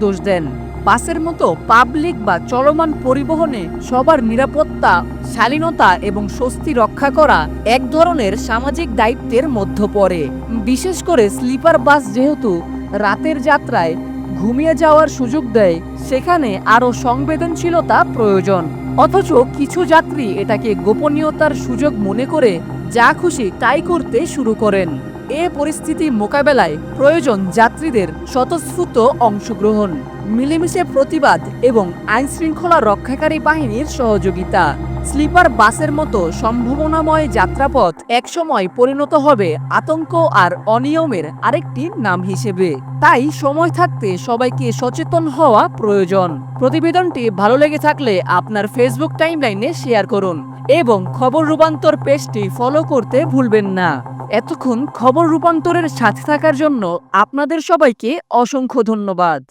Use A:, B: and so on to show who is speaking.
A: দোষ দেন। বাসের মতো পাবলিক বা চলমান পরিবহনে সবার নিরাপত্তা, শালীনতা এবং স্বস্তি রক্ষা করা এক ধরনের সামাজিক দায়িত্বের মধ্যে পড়ে। বিশেষ করে স্লিপার বাস যেহেতু রাতের যাত্রায় ঘুমিয়ে যাওয়ার সুযোগ দেয়, সেখানে আরও সংবেদনশীলতা প্রয়োজন। অথচ কিছু যাত্রী এটাকে গোপনীয়তার সুযোগ মনে করে যা খুশি তাই করতে শুরু করেন। এ পরিস্থিতি মোকাবেলায় প্রয়োজন যাত্রীদের স্বতঃস্ফূর্ত অংশগ্রহণ, মিলেমিশে প্রতিবাদ এবং আইনশৃঙ্খলা রক্ষাকারী বাহিনীর সহযোগিতা। স্লিপার বাসের মতো সম্ভাবনাময় যাত্রাপথ একসময় পরিণত হবে আতঙ্ক আর অনিয়মের আরেকটি নাম হিসেবে। তাই সময় থাকতে সবাইকে সচেতন হওয়া প্রয়োজন। প্রতিবেদনটি ভালো লেগে থাকলে আপনার ফেসবুক টাইমলাইনে শেয়ার করুন এবং খবর রূপান্তর পেজটি ফলো করতে ভুলবেন না। এতক্ষণ খবর রূপান্তরের সাথে থাকার জন্য আপনাদের সবাইকে অসংখ্য ধন্যবাদ।